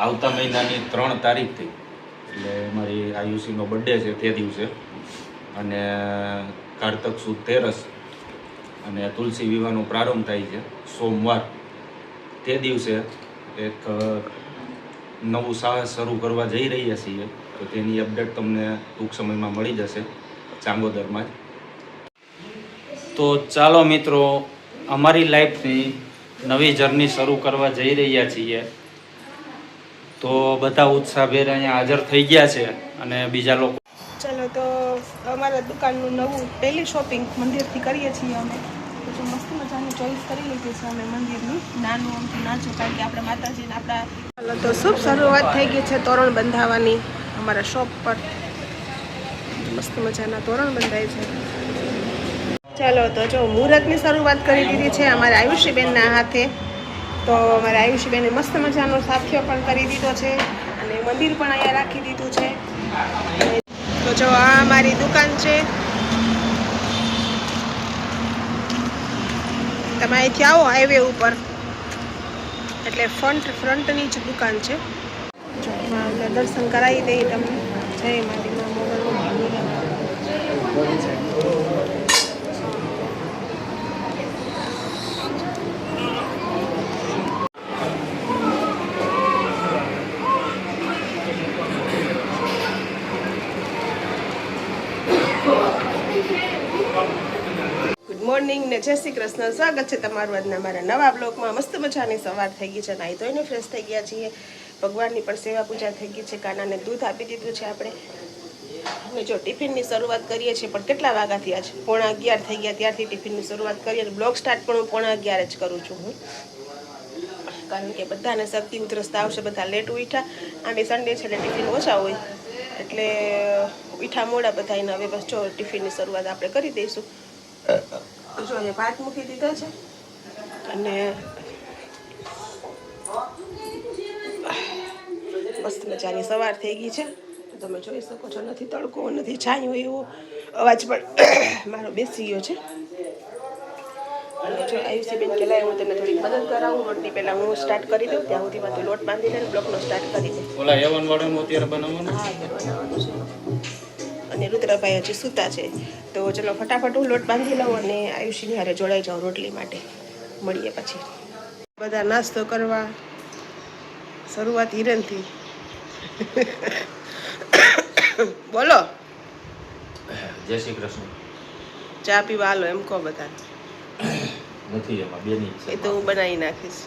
આવતા મહિનાની 3 તારીખથી એટલે મારી આયુષીનો બર્થડે છે તે દિવસે, અને કારતક સુદ તેરસ અને તુલસી વિવાહનો પ્રારંભ થાય છે સોમવાર. તે દિવસે એક નવું સાહસ શરૂ કરવા જઈ રહ્યા છીએ, તો તેની અપડેટ તમને ટૂંક સમયમાં મળી જશે ચાંગોદરમાં જ. તો ચાલો મિત્રો, અમારી લાઈફની નવી જર્ની શરૂ કરવા જઈ રહ્યા છીએ. તો બધા ઉત્સાહભેર અહીંયા હાજર થઈ ગયા છે અને બીજા લોકો. ચલો, તો અમારા દુકાનનું નવું પહેલી શોપિંગ મંદિરથી કરીએ છીએ અમે. તો મસ્ત મજાની ચોઈસ કરી લીધી છે અમે મંદિરની, નાનું અમથું નાચું, કારણ કે આપણે માતાજીને આપણા. ચાલો, તો શુભ શરૂઆત થઈ ગઈ છે તોરણ બંધાવવાની અમારા શોપ પર. મસ્ત મજાના તોરણ બંધાય છે. ચાલો, તો જો મુહૂર્તની શરૂઆત કરી દીધી છે અમારા આયુષીબેનના હાથે. તો અમારા આયુષીબેને મસ્ત મજાનો સાથીઓ પણ કરી દીધો છે અને મંદિર પણ અહીંયા રાખી દીધું છે. તો જો આ અમારી દુકાન છે. તમે અહીંથી આવો હાઈવે ઉપર એટલે ફ્રન્ટની જ દુકાન છે. જો એટલે દર્શન કરાવી દઈએ તમને. જય માતાજીના મોગલ. મોર્નિંગ ને જય શ્રી કૃષ્ણ. સ્વાગત છે તમારું આજના મારા નવા બ્લોગમાં. મસ્ત મજાની સવાર થઈ ગઈ છે, નાહી ધોઈને ફ્રેશ થઈ ગયા છીએ. ભગવાનની પણ સેવા પૂજા થઈ ગઈ છે. કાનાને દૂધ આપી દીધું છે આપણે. અને જો ટિફિનની શરૂઆત કરીએ છીએ, પણ કેટલા વાગ્યાથી આજ 11:15 થઈ ગયા ત્યારથી ટિફિનની શરૂઆત કરીએ. અને બ્લોગ સ્ટાર્ટ પણ હું 11:15 જ કરું છું હું, કારણ કે બધાને શરદી ઉધરસ આવશે, બધા લેટ ઉઠ્યા. આમે સન્ડે છે એટલે ટિફિન ઓછા હોય એટલે ઉઠ્યા મોડા બધા. એને હવે બસ જો ટિફિનની શરૂઆત આપણે કરી દઈશું. જો અહીંયા ભાત મૂકી દીધા છે અને મસ્ત મજાની સવાર થઈ ગઈ છે. તમે જોઈ શકો છો, નથી તડકો નથી છાંયો, એવો અવાજ પણ મારો બેસી ગયો છે. અને જો આયુષીબેન કે લાય હું તને થોડીક મદદ કરાવું, રોટની પહેલાં હું સ્ટાર્ટ કરી દઉં, ત્યાં સુધીમાં તું લોટ બાંધી લે, બ્લોકનો સ્ટાર્ટ કરી દે. ઓલા એવન વાળાનું અત્યારે બનાવવાનું. હા, બનાવવાનું છે. અને રુદ્રભાઈ હજી સૂતા છે, તો ચલો ફટાફટ હું લોટ બાંધી લઉં અને આયુષીની હારે જોડાઈ જાઉં રોટલી માટે. મળીએ પછી. બધા નાસ્તો કરવા શરૂઆત હિરણથી. બોલો. જય શ્રી કૃષ્ણ. ચા પીવા હાલો એમ કહો બધા. નથી, એમાં બેની એ તો હું બનાવી નાખીશ.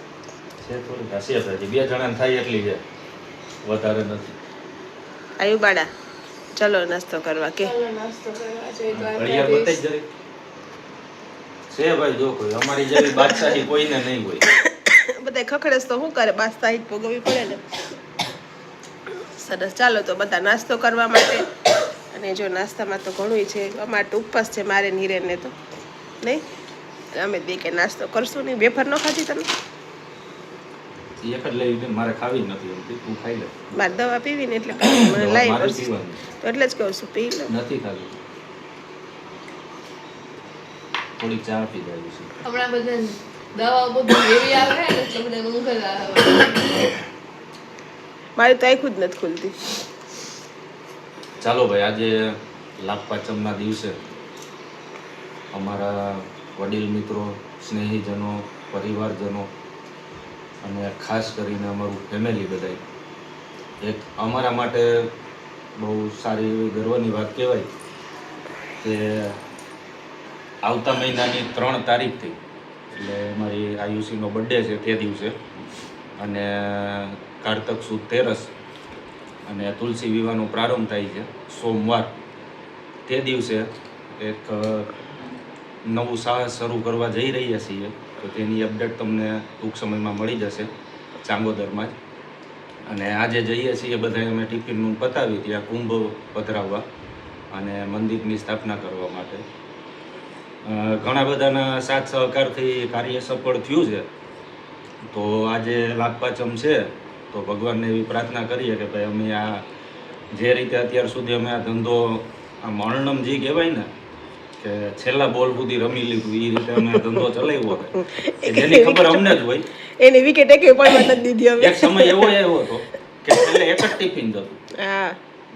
છે થોડી હશે, બે જણાને થાય એટલી છે, વધારે નથી. આયુબાડા, ચલો નાસ્તો કરવા કે. ઘડિયાળ બતાઈ જરી છે ભાઈ. જો કોઈ અમારી જેવી બાદશાહી કોઈને નહીં હોય. બધા ખખડેસ તો શું કરે, બાદશાહી ભોગવવી પડે ને. સરસ, ચાલો તો બધા નાસ્તો કરવા માટે. અને જો નાસ્તામાં તો ઘણું છે. અમારે તો ઉપવાસ છે, મારે નીરેને તો નહીં. અમે બે કે નાસ્તો કરશું નહીં. વેફર ન ખાધી તમે? એક જ લઈ, મારે ખાવી જ નથી. તું ખાઈ લે. મારે દવા પીવી ને એટલે મને લાવી પડશે, તો એટલે જ કહું છું પી લે. નથી ખાવી, થોડીક ચા પી જાય છે. હમણાં બધા દવાઓ બધું એવી આવે ને એટલે બધા ઊંઘ જ આવે. મારી તો આંખું જ નથી ખુલતી. ચાલો ભાઈ, આજે લાભ પાંચમના દિવસે અમારા વડીલ મિત્રો, સ્નેહીજનો, પરિવારજનો અને ખાસ કરીને અમારું ફેમિલી બધાય એક અમારા માટે બહુ સારી એવી ગર્વની વાત કહેવાય કે આવતા મહિનાની 3 તારીખથી એટલે મારી આયુષીનો બર્થડે છે તે દિવસે, અને કારતક સુદ તેરસ અને તુલસી વિવાહનો પ્રારંભ થાય છે સોમવાર. તે દિવસે એક નવું સાહસ શરૂ કરવા જઈ રહ્યા છીએ, તો તેની અપડેટ તમને ટૂંક સમયમાં મળી જશે ચાંગોદરમાં જ. અને આજે જઈએ છીએ બધા અમે ટિફિનનું પતાવી ત્યાં કુંભ પધરાવવા અને મંદિરની સ્થાપના કરવા માટે. ઘણા બધાના સાથ સહકારથી કાર્ય સફળ થયું છે. તો આજે લાભ પાંચમ છે, તો ભગવાનને એવી પ્રાર્થના કરીએ કે ભાઈ અમે આ જે રીતે અત્યાર સુધી અમે આ ધંધો આમ અણનમજી કહેવાય ને કે છેલ્લા બોલ સુધી રમી લીધું, એ રીતે અમે ધંધો ચલાવ્યો હતો. જેની ખબર અમને જ હોય. એની વિકેટ એક પણ નથી દીધી. હવે એક સમય એવો આવ્યો હતો કે એટલે એક જ ટિફિન જતું, હા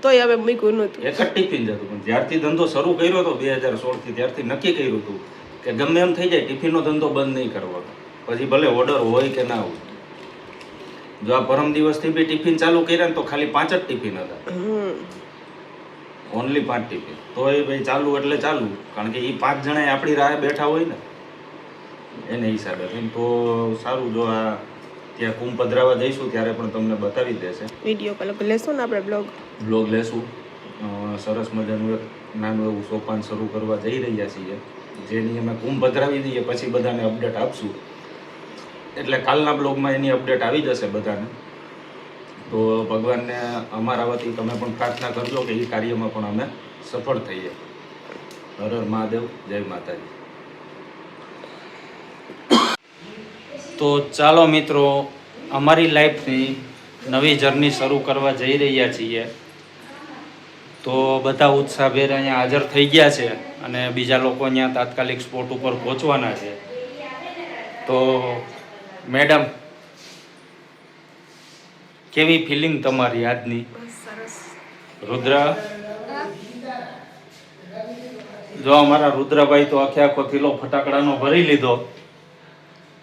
તોય હવે મૂક્યું નહોતું. એક જ ટિફિન જતું. પણ જ્યારથી ધંધો શરૂ કર્યો હતો 2016 થી, ત્યારથી નક્કી કર્યું હતું કે ગમે એમ થઈ જાય ટિફિનનો ધંધો બંધ નહીં કરવાનો. પછી ભલે ઓર્ડર હોય કે ના હોય. જો આ પરમ દિવસથી બી ટિફિન ચાલુ કર્યા ને તો ખાલી 5 જ ટિફિન હતા, ઓનલી 5 ટિફિન. તોય ભાઈ ચાલુ એટલે ચાલુ, કારણ કે એ 5 જણા આપણી રાહે બેઠા હોય ને એને હિસાબે થઈને. તો સારું, જો આ ત્યાં કુંભ પધરાવા જઈશું ત્યારે પણ તમને બતાવી દેશે. વિડીયો કોલ લેશું ને આપણે બ્લોગ લેશું. સરસ મજાનું એક નાનું એવું સોપાન શરૂ કરવા જઈ રહ્યા છીએ, જેની અમે કુંભ પધરાવી દઈએ પછી બધાને અપડેટ આપશું. એટલે કાલના બ્લોગમાં એની અપડેટ આવી જશે બધાને. તો ભગવાનને અમારા વતી તમે પણ પ્રાર્થના કરજો કે એ કાર્યમાં પણ અમે સફળ થઈએ. હર હર મહાદેવ, જય માતાજી. તો ચાલો મિત્રો, અમારી લાઈફની નવી જર્ની શરૂ કરવા જઈ રહ્યા છીએ. તો બધા ઉત્સાહભેર અહીંયા હાજર થઈ ગયા છે અને બીજા લોકો અહીંયા તાત્કાલિક સ્પોટ ઉપર પહોંચવાના છે. તો મેડમ, કેવી ફિલિંગ તમારી આજની? રુદ્ર, જો અમારા રુદ્રભાઈ તો આખો થીલો ફટાકડાનો ભરી લીધો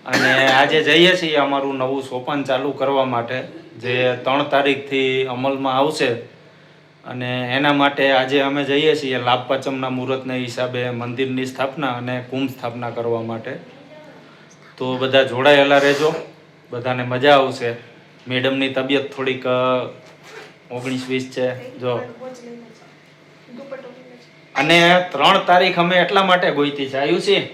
અને આજે જઈએ છીએ અમારું નવું સોપાન ચાલુ કરવા માટે, જે 3 તારીખથી અમલમાં આવશે. અને એના માટે આજે અમે જઈએ છીએ લાભ પાંચમના મુહૂર્તના હિસાબે મંદિરની સ્થાપના અને કુંભ સ્થાપના કરવા માટે. તો બધા જોડાયેલા રહેજો, બધાને મજા આવશે. મેડમની તબિયત થોડીક 19-20 છે જો. અને 3 તારીખ અમે એટલા માટે ગોઈતી છે, આયુષી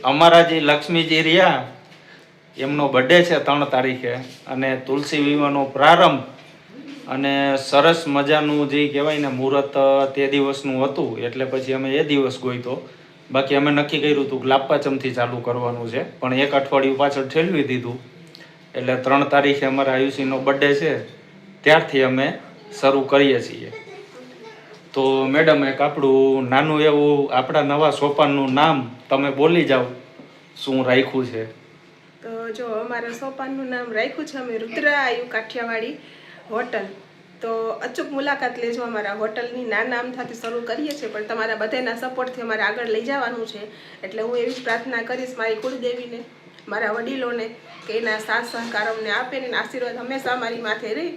અમારા જે લક્ષ્મીજી રહ્યા એમનો બર્થડે છે 3 તારીખે, અને તુલસી વિવાહનો પ્રારંભ અને સરસ મજાનું જે કહેવાય ને મુહૂર્ત તે દિવસનું હતું, એટલે પછી અમે એ દિવસ ગોઈતો. બાકી અમે નક્કી કર્યું હતું કે લાભ પાંચમથી ચાલુ કરવાનું છે, પણ 1 અઠવાડિયું પાછળ ઠેલવી દીધું. એટલે 3 તારીખે અમારા આયુષીનો બર્થડે છે, ત્યારથી અમે શરૂ કરીએ છીએ. તો મેડમ, એક આપણું નાનું એવું આપણા નવા સોપાનનું નામ તમે બોલી જાઓ, શું રાખ્યું છે? તો જો અમારા સોપાનનું નામ રાખ્યું છે અમે રુદ્રાયુ કાઠિયાવાડી હોટલ. તો અચૂક મુલાકાત લેજો અમારા હોટલની. નાના અમથાથી શરૂ કરીએ છીએ, પણ તમારા બધાના સપોર્ટથી અમારે આગળ લઈ જવાનું છે. એટલે હું એવી જ પ્રાર્થના કરીશ મારી કુળદેવીને, મારા વડીલોને, કે એના સાથ સહકાર અમને આપે ને આશીર્વાદ હંમેશા અમારી માથે રહે,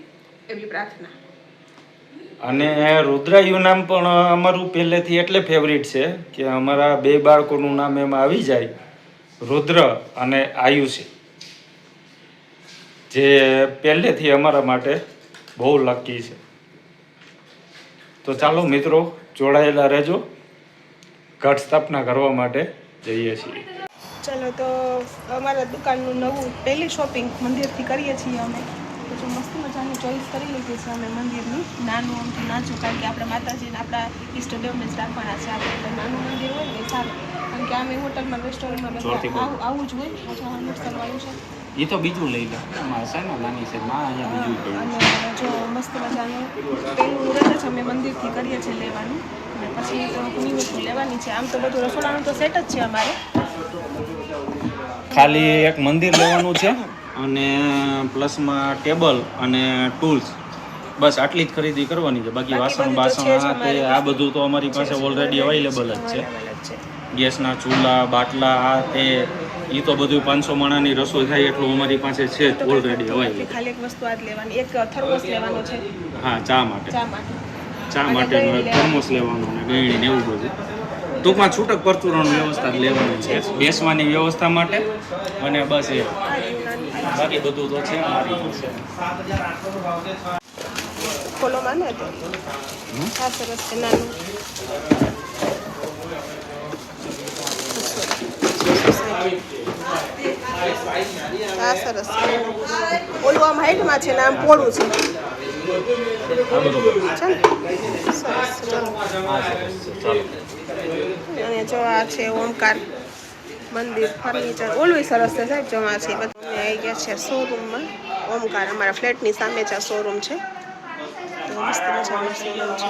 એવી પ્રાર્થના. અને રુદ્રાયુ નામ પણ અમારું પહેલેથી એટલે ફેવરિટ છે કે અમારા 2 બાળકોનું નામ એમાં આવી જાય, રુદ્ર અને આયુષી, જે પહેલેથી અમારા માટે બહુ લકી છે. તો ચાલો મિત્રો, જોડાયેલા રહેજો, ઘટ સ્થાપના કરવા માટે જઈએ છીએ. ચાલો, તો અમારા દુકાનનું નવું પહેલી શોપિંગ મંદિરથી કરીએ છીએ અમે. તો મસ્ત મજાની ચોઈસ કરી લીધી છે અમે મંદિરની. નાનું આમથી નાચું, કારણ કે આપણે માતાજીને આપણા ઈષ્ટદેવને જ રાખવાના છે. આપણે એટલે નાનું મંદિર હોય ને એ સારું, કારણ કે અમે હોટલમાં રેસ્ટોરન્ટમાં બધા આવું જ હોય. પાછું હનુમાન કરવાનું છે એ તો બીજું લઈ લે, નાની છે માં, અહીંયા બીજું. અને જો મસ્ત મજાનું પહેલું મુહૂર્ત જ અમે મંદિરથી કરીએ છીએ લેવાનું, અને પછી તો ઘણી વસ્તુ લેવાની છે. આમ તો બધું રસોડાનું તો સેટ જ છે અમારે, ખાલી એક મંદિર લેવાનું છે અને પ્લસમાં ટેબલ અને ટૂલ્સ, બસ આટલી જ ખરીદી કરવાની છે. બાકી વાસણ આ બધું તો અમારી પાસે ઓલરેડી અવેલેબલ જ છે. ગેસના ચૂલા, બાટલા, આ તે એ તો બધું 500 માણાની રસોઈ થાય એટલું અમારી પાસે છે જ ઓલરેડી અવેલેબલ. ખાલી એક વસ્તુ આ જ લેવાની, એક થર્મોસ લેવાનો છે. હા, ચા માટેનો એક થર્મોસ લેવાનો અને ગળણી ને એવું બધું. ટૂંકમાં છૂટક પરચુરણ વ્યવસ્થા લેવાની છે, બેસવાની વ્યવસ્થા માટે. અને બસ એ બાકી બધું તો છે અમારી પાસે. ફોલો માનો તો આ સરસ છે નાનું. આ સરસ ઓલું આમ હાઈટમાં છે ને આમ પોળું છે. અને જો આ છે ઓમકાર મંદિર ફર્નિચર, ઓલું સરસ છે સાહેબ. જો આ છે બધું આવી ગયા છે શોરૂમમાં. ઓમકાર અમારા ફ્લેટની સામે જ આ શોરૂમ છે. તો મસ્ત મજાનો શોરૂમ છે.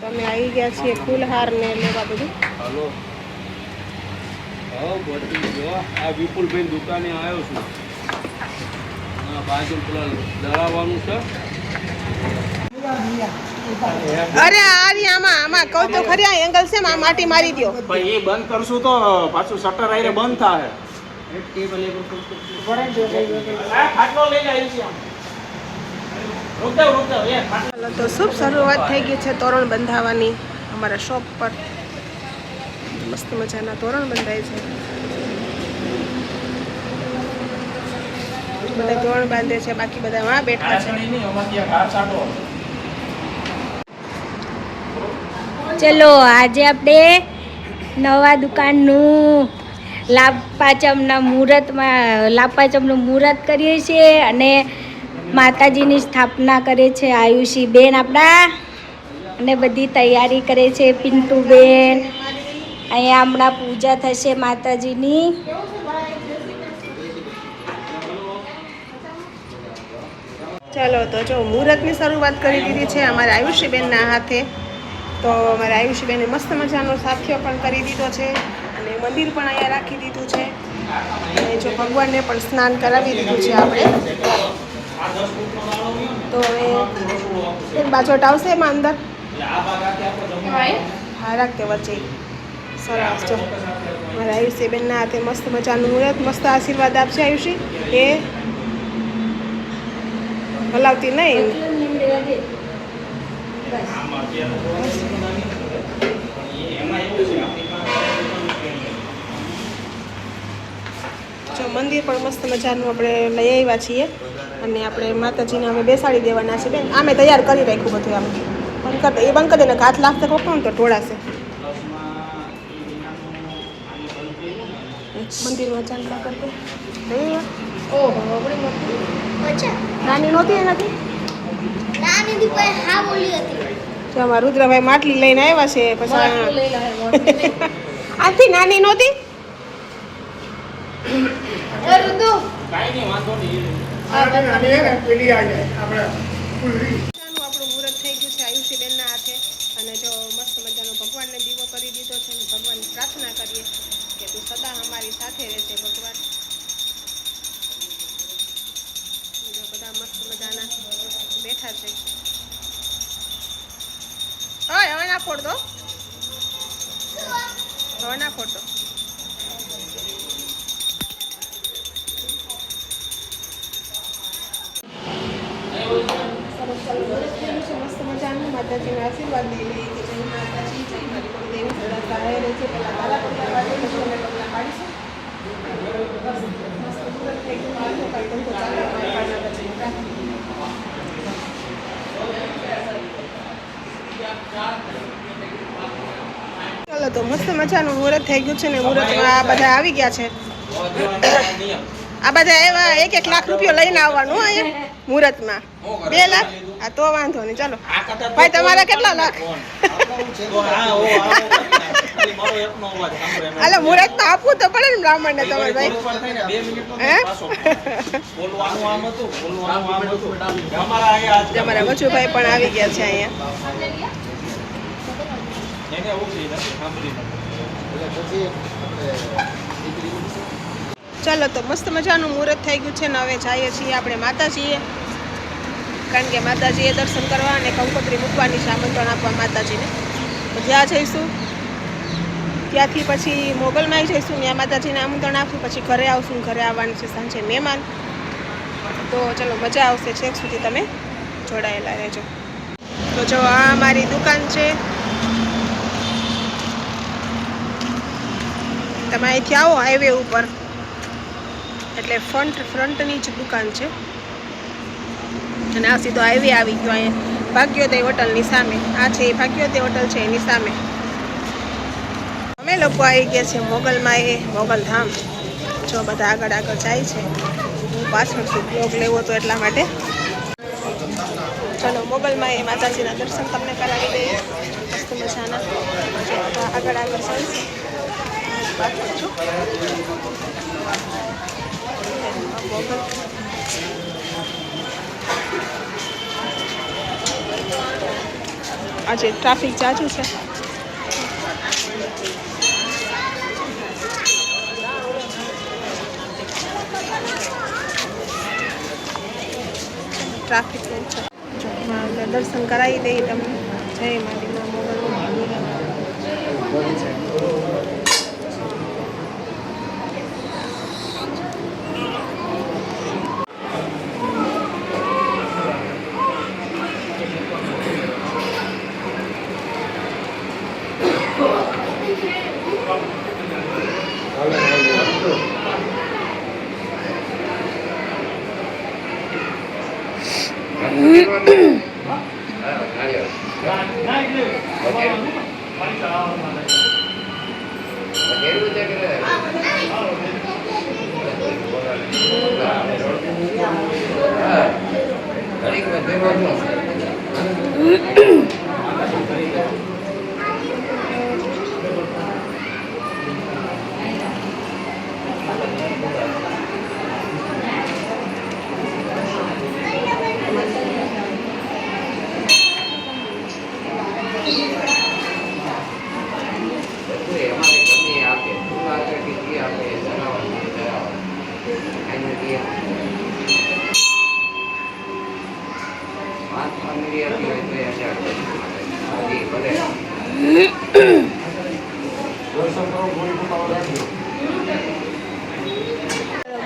તમે આવી ગયા છીએ ફૂલહાર ને લેવા બધું. હલો આ વિપુલભાઈ દુકાને આવ્યો છું. હા બાજુ પેલા દળાવવાનું છે. અરે આમાં કહું તો ખરી આ એંગલ છે આ માટી મારી દો. ભાઈ એ બંધ કરશું તો પાછું શટર આઈને બંધ થાય. ચાલો તો શુભ શરૂઆત થઈ ગઈ છે તોરણ બંધાવવાની અમારા શોપ પર. મસ્ત મજાના તોરણ બંધાય છે. બધા તોરણ બાંધે છે, બાકી બધા વાં બેઠા છે. ચલો આજે આપણે નવા દુકાનનું લાભપાચમનું મુહૂર્ત કરીએ છીએ અને માતાજીની સ્થાપના કરે છે આયુષી બેન આપણા અને બધી તૈયારી કરે છે પિન્ટુ બેન. અહીંયા હમણાં પૂજા થશે માતાજીની. ચાલો તો જો મુહૂર્તની શરૂઆત કરી દીધી છે અમારા આયુષીબેનના હાથે. તો અમારા આયુષીબેને મસ્ત મજાનો સાથિયો પણ કરી દીધો છે અને મંદિર પણ અહીંયા રાખી દીધું છે. અને જો ભગવાનને પણ સ્નાન કરાવી દીધું છે આપણે. તો હવે એક બાજોટ આવશે એમાં અંદર. હા રાખતે વચ્ચે સરસ. જો મારા આયુષીબેનના હાથે મસ્ત મજાનું મુહૂર્ત, મસ્ત આશીર્વાદ આપશે આયુષી. એ હલાવતી નહીં. જો મંદિર પણ મસ્ત મજાનું આપણે લઈ આવ્યા છીએ અને આપણે માતાજીને અમે બેસાડી દેવાના છે બેન. આમે તૈયાર કરી રાખ્યું બધું. આમ બંધ કરી દે, એ બંધ કરી દે ને હાથ લાગશે કોણ તો ઢોળાશે. મંદિરમાં ચાલતા કરતે નાની નહોતી એનાથી. જો અમારા રુદ્રભાઈ માટલી લઈને આવ્યા છે. પછી આથી નાની નહોતી. આપણું મુહૂર્ત થઈ ગયું છે આયુષીબેનના હાથે અને જો મસ્ત મજાનો ભગવાનને દીવો કરી દીધો છે અને ભગવાનની પ્રાર્થના કરીએ કે તું સદા અમારી સાથે રહેશે ભગવાન. બધા મસ્ત મજાના બેઠા છે. હવે ના ફોડ દો, હવે ના ફોડ દો. મસ્ત મજાનું માતાજીના આશીર્વાદ લઈ લઈએ કે જય માતાજી, જય મારી દેવી સદા સહાય રહે છે. પહેલાં મારા પગલા પાડીએ પછી અમે પગલા પાડીશું. મસ્ત મુહૂર્ત થઈ ગયું. આગળ કાંઈ ધંધો ચાલે અમારી માતાજીની પ્રાર્થના. ચાલો તો મસ્ત મજાનું મુહૂર્ત થઈ ગયું છે ને મુહૂર્તમાં આ બધા આવી ગયા છે. આ બધા એવા 1-1 લાખ રૂપિયા લઈને આવવાનું અહીંયા મુહૂર્તમાં. 2 લાખ? હા તો વાંધો નહીં. ચાલો ભાઈ તમારા કેટલા લાખ? હાલો મુહૂર્તમાં આપવું તો પડે ને બ્રાહ્મણને તમારે ભાઈ. તમારા મચુભાઈ પણ આવી ગયા છે અહીંયા. ચાલો તો મસ્ત મજાનું મુહૂર્ત થઈ ગયું છે ને હવે જઈએ છીએ આપણે માતાજીએ. કારણ કે માતાજીએ દર્શન કરવા અને કંકોત્રી મૂકવાની છે, આમંત્રણ આપવા માતાજીને. તો જ્યાં જઈશું ત્યાંથી પછી મોગલમાં જઈશું, ત્યાં માતાજીને આમંત્રણ આપ્યું, પછી ઘરે આવશું. ઘરે આવવાનું છે સાંજે મહેમાન. તો ચલો મજા આવશે. છેક સુધી તમે જોડાયેલા રહેજો. તો જો આ અમારી દુકાન છે. તમે અહીંથી આવો હાઈવે ઉપર એટલે ફ્રન્ટની જ દુકાન છે અને આ સીધો હાઈવે આવી ગયો. અહીંયા ભાગ્યોદય હોટલની સામે. આ છે એ ભાગ્યોદય હોટલ છે એની સામે. અમે લોકો આવી ગયા છે મોગલમાં, એ મોગલધામ. જો બધા આગળ આગળ જાય છે. હું પાછળથી બ્લોગ લેવો તો એટલા માટે. ચલો મોગલમાં એ માતાજીના દર્શન તમને કરાવી દઈએ મસ્ત મજાના. જો બધા આગળ આગળ જાય છે. પાછળ છું. આજે ટ્રાફિક જાજુ છે. ટ્રાફિક છે. દર્શન કરાવી દઈએ તમને. જય માતાજીના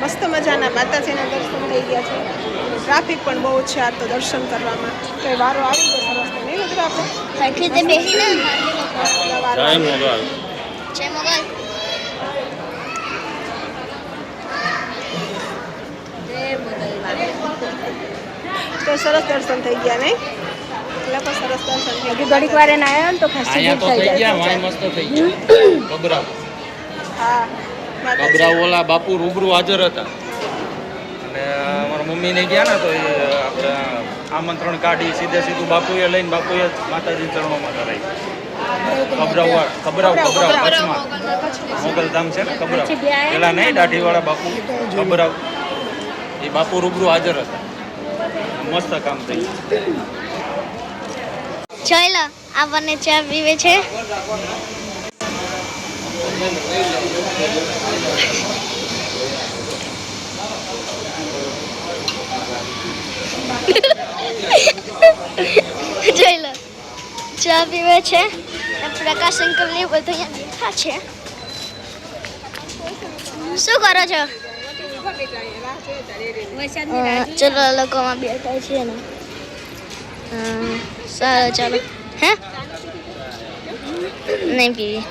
મસ્ત મજાના માતાજીના દર્શન થઈ ગયા છે. ટ્રાફિક પણ બહુ છે આ તો દર્શન કરવામાં. તો વારો આવી ગયો સરસ નહીં મિત્રો આપણે સરખી રીતે બેસીને વારો આવી ગયો. જય મોગલ. તો સરસ દર્શન થઈ ગયા નહીં? એટલે પણ સરસ દર્શન થઈ હજુ ઘડીક વાર એને આવ્યો ને તો ખાસી અહીંયા તો ભીડ થઈ ગયા, જાય. વાય મસ્ત થઈ ગયા. કબરાવ હા માતાજી. કબરાવ ઓલા બાપુ રૂબરૂ હાજર હતા અને અમારા મમ્મીને ગયા ને તો એ આપણે આમંત્રણ કાઢી સીધું બાપુએ લઈને બાપુએ માતાજી ચરણોમાં કરાવી. કબરાવ કચ્છમાં મોગલધામ છે ને કબરાવ. પેલા નહીં દાઢીવાળા બાપુ કબરાવ, એ બાપુ રૂબરૂ હાજર હતા. મસ્ત કામ થઈ ગયું. ચાલો આપણને ચા પીવે છે. જોઈ લો ચા પીવે છે. પ્રકાશ અંકલની બધું અહીંયા બેઠા છે. શું કરો છો? ચલો લોકોમાં બેઠા છે ને. સારું ચાલો. હે નહીં પીવી.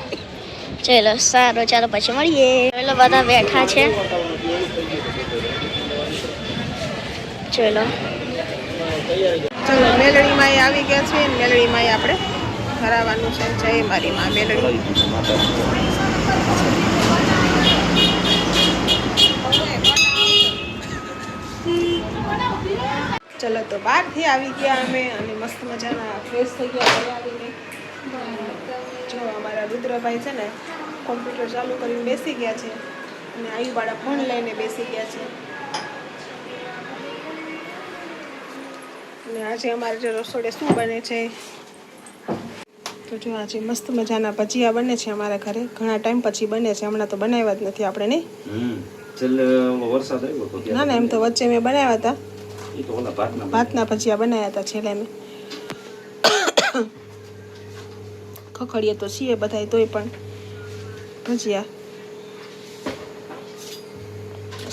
ચલો સારું ચાલો પછી મળીએ. ચલો બધા બેઠા છે. ચલો ચલો મેલડીમાં એ આવી ગયા છે. મેલડીમાં આપણે કરાવવાનું છે. જય મારી માં મેલડી. ચલો તો બહારથી આવી ગયા અમે અને મસ્ત મજાના ફ્રેશ થઈ ગયા તૈયારીને. જો અમારા રુદ્રભાઈ છે ને કોમ્પ્યુટર ચાલુ કરીને બેસી ગયા છે અને આયુવાળા ફોન લઈને બેસી ગયા છે. અને આજે અમારે જે રસોડે શું બને છે તો જો આજે મસ્ત મજાના ભજીયા બને છે અમારા ઘરે. ઘણા ટાઈમ પછી બને છે. હમણાં તો બનાવ્યા જ નથી આપણે નહીં. છેલ્લે વરસાદ આવ્યો હતો ના ના એમ તો વચ્ચે મેં બનાવ્યા હતા. એ તો ઓલા ભાતના ભજીયા બનાવ્યા હતા છેલ્લે મેં. ખખડીએ તો છીએ બધાય તોય પણ ભજીયા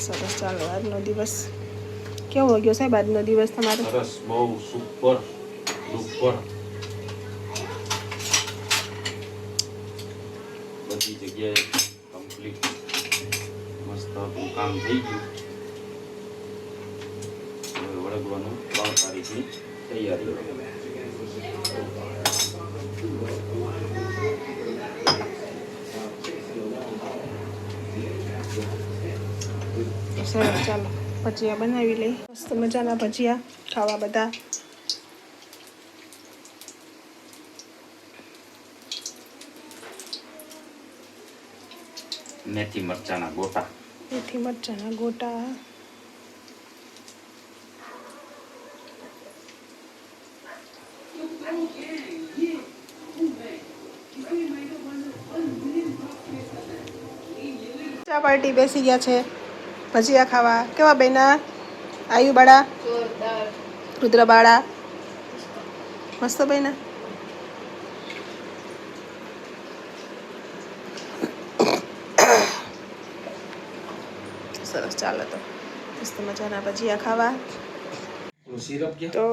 સરસ. ચાલો આજનો દિવસ કેવો ગયો સાહેબ? આજનો દિવસ તમારો સરસ, બહુ સુપર સુપર. બધી જગ્યાએ કમ્પ્લીટ મસ્ત કામ થઈ ગયું. હવે વળગવાનું 3 તારીખની તૈયારી. સરસ. ચાલો ભજીયા બનાવી લઈ. મસ્ત મજાના ભજીયા ખાવા બધા. મેથી મરચાના ગોટા. મેથી મરચાના ગોટા. ચા પાર્ટી બેસી ગયા છે ભજીયા ખાવા. કેવા બેના? આયુ બાળા, જોરદાર. રુદ્ર બાળા, મસ્ત બેના. સરસ, ચાલો તો મસ્ત મજાના ભજીયા ખાવા. સિરપ કે તો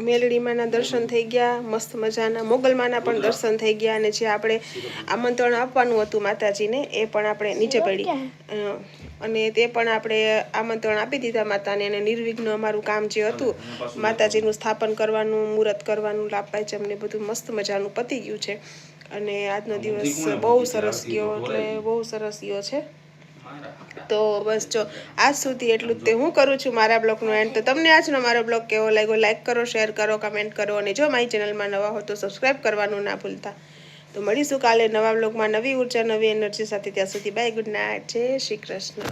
મેલડીમાના દર્શન થઈ ગયા, મસ્ત મજાના. મોગલમાના પણ દર્શન થઈ ગયા. અને જે આપણે આમંત્રણ આપવાનું હતું માતાજીને એ પણ આપણે નીચે પડી અને તે પણ આપણે આમંત્રણ આપી દીધા માતાને. અને નિર્વિઘ્ન અમારું કામ જે હતું માતાજીનું સ્થાપન કરવાનું, મુહૂર્ત કરવાનું, લાભ પાંચમ ને બધું મસ્ત મજાનું પતી ગયું છે. અને આજનો દિવસ બહુ સરસ ગયો, એટલે બહુ સરસ ગયો છે. તો બસ જો આજ સુધી એટલું જ તે હું કરું છું મારા બ્લોગનો એન્ડ. તો તમને આજનો મારો બ્લોગ કેવો લાગ્યો લાઈક કરો, શેર કરો, કમેન્ટ કરો. અને જો મારી ચેનલમાં નવા હો તો સબસ્ક્રાઈબ કરવાનું ના ભૂલતા. તો મળીશું કાલે નવા બ્લોગમાં નવી ઉર્જા, નવી એનર્જી સાથે. ત્યાં સુધી બાય, ગુડ નાઇટ, જય શ્રી કૃષ્ણ.